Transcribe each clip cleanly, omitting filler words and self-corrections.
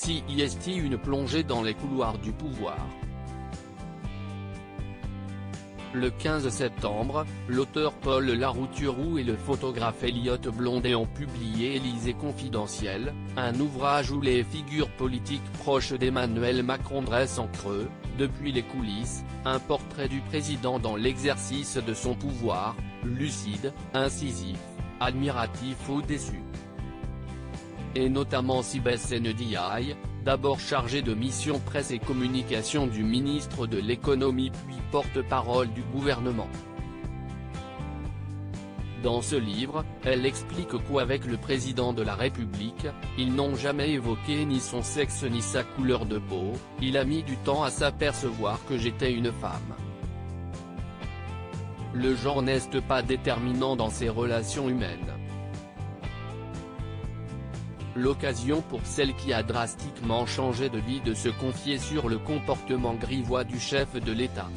CIST une plongée dans les couloirs du pouvoir. Le 15 septembre, l'auteur Paul Larouturou et le photographe Elliot Blondet ont publié Élysée confidentiel, un ouvrage où les figures politiques proches d'Emmanuel Macron dressent en creux, depuis les coulisses, un portrait du président dans l'exercice de son pouvoir, lucide, incisif, admiratif ou déçu. Et notamment Sibeth Ndiaye, d'abord chargé de mission presse et communication du ministre de l'économie puis porte-parole du gouvernement. Dans ce livre, elle explique qu'avec le président de la République, ils n'ont jamais évoqué ni son sexe ni sa couleur de peau, il a mis du temps à s'apercevoir que j'étais une femme. Le genre n'est pas déterminant dans ces relations humaines. L'occasion pour celle qui a drastiquement changé de vie de se confier sur le comportement grivois du chef de l'État.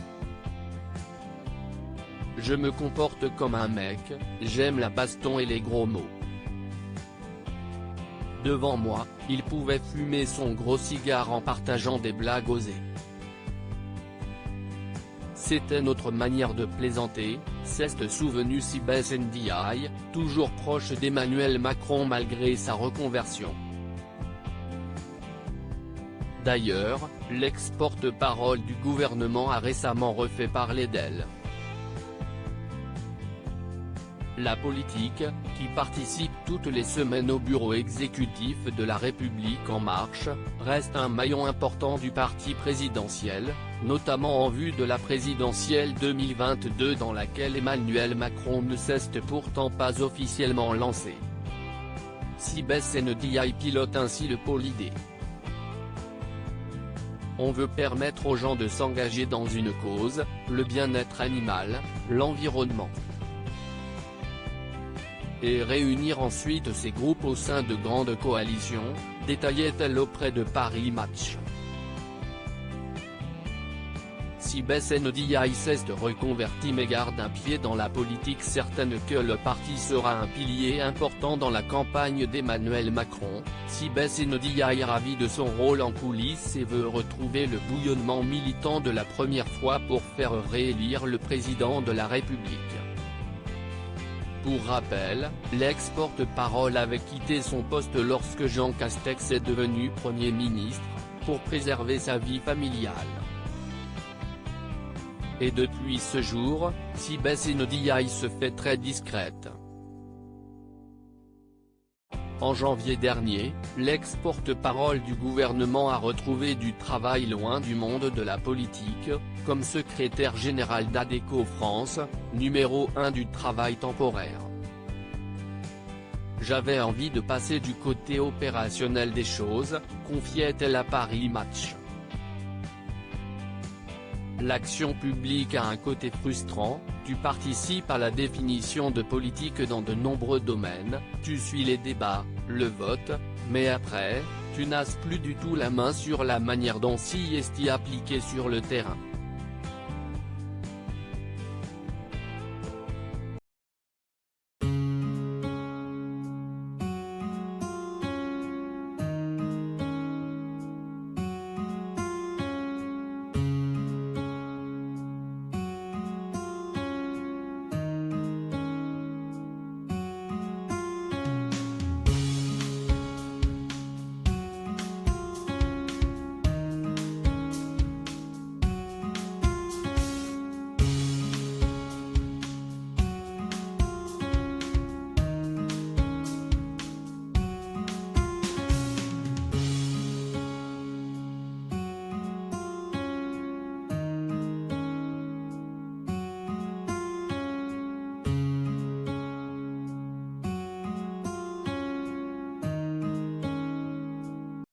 Je me comporte comme un mec, j'aime la baston et les gros mots. Devant moi, il pouvait fumer son gros cigare en partageant des blagues osées. C'était notre manière de plaisanter, s'est souvenu Sibeth Ndiaye, toujours proche d'Emmanuel Macron malgré sa reconversion. D'ailleurs, l'ex-porte-parole du gouvernement a récemment refait parler d'elle. La politique, qui participe toutes les semaines au bureau exécutif de La République En Marche, reste un maillon important du parti présidentiel, notamment en vue de la présidentielle 2022 dans laquelle Emmanuel Macron ne s'est pourtant pas officiellement lancé. Sibeth Ndiaye pilote ainsi le pôle idée. On veut permettre aux gens de s'engager dans une cause, le bien-être animal, l'environnement. Et réunir ensuite ces groupes au sein de grandes coalitions, détaillait-elle auprès de Paris Match. Sibeth Ndiaye s'est reconvertie mais garde un pied dans la politique, certaine que le parti sera un pilier important dans la campagne d'Emmanuel Macron. Sibeth Ndiaye ravie de son rôle en coulisses et veut retrouver le bouillonnement militant de la première fois pour faire réélire le président de la République. Pour rappel, l'ex-porte-parole avait quitté son poste lorsque Jean Castex est devenu Premier ministre, pour préserver sa vie familiale. Et depuis ce jour, Sibeth Ndiaye se fait très discrète. En janvier dernier, l'ex-porte-parole du gouvernement a retrouvé du travail loin du monde de la politique, comme secrétaire général d'Adecco France, numéro 1 du travail temporaire. J'avais envie de passer du côté opérationnel des choses, confiait-elle à Paris Match. L'action publique a un côté frustrant, tu participes à la définition de politique dans de nombreux domaines, tu suis les débats, le vote, mais après, tu n'as plus du tout la main sur la manière dont CIST est appliqué sur le terrain.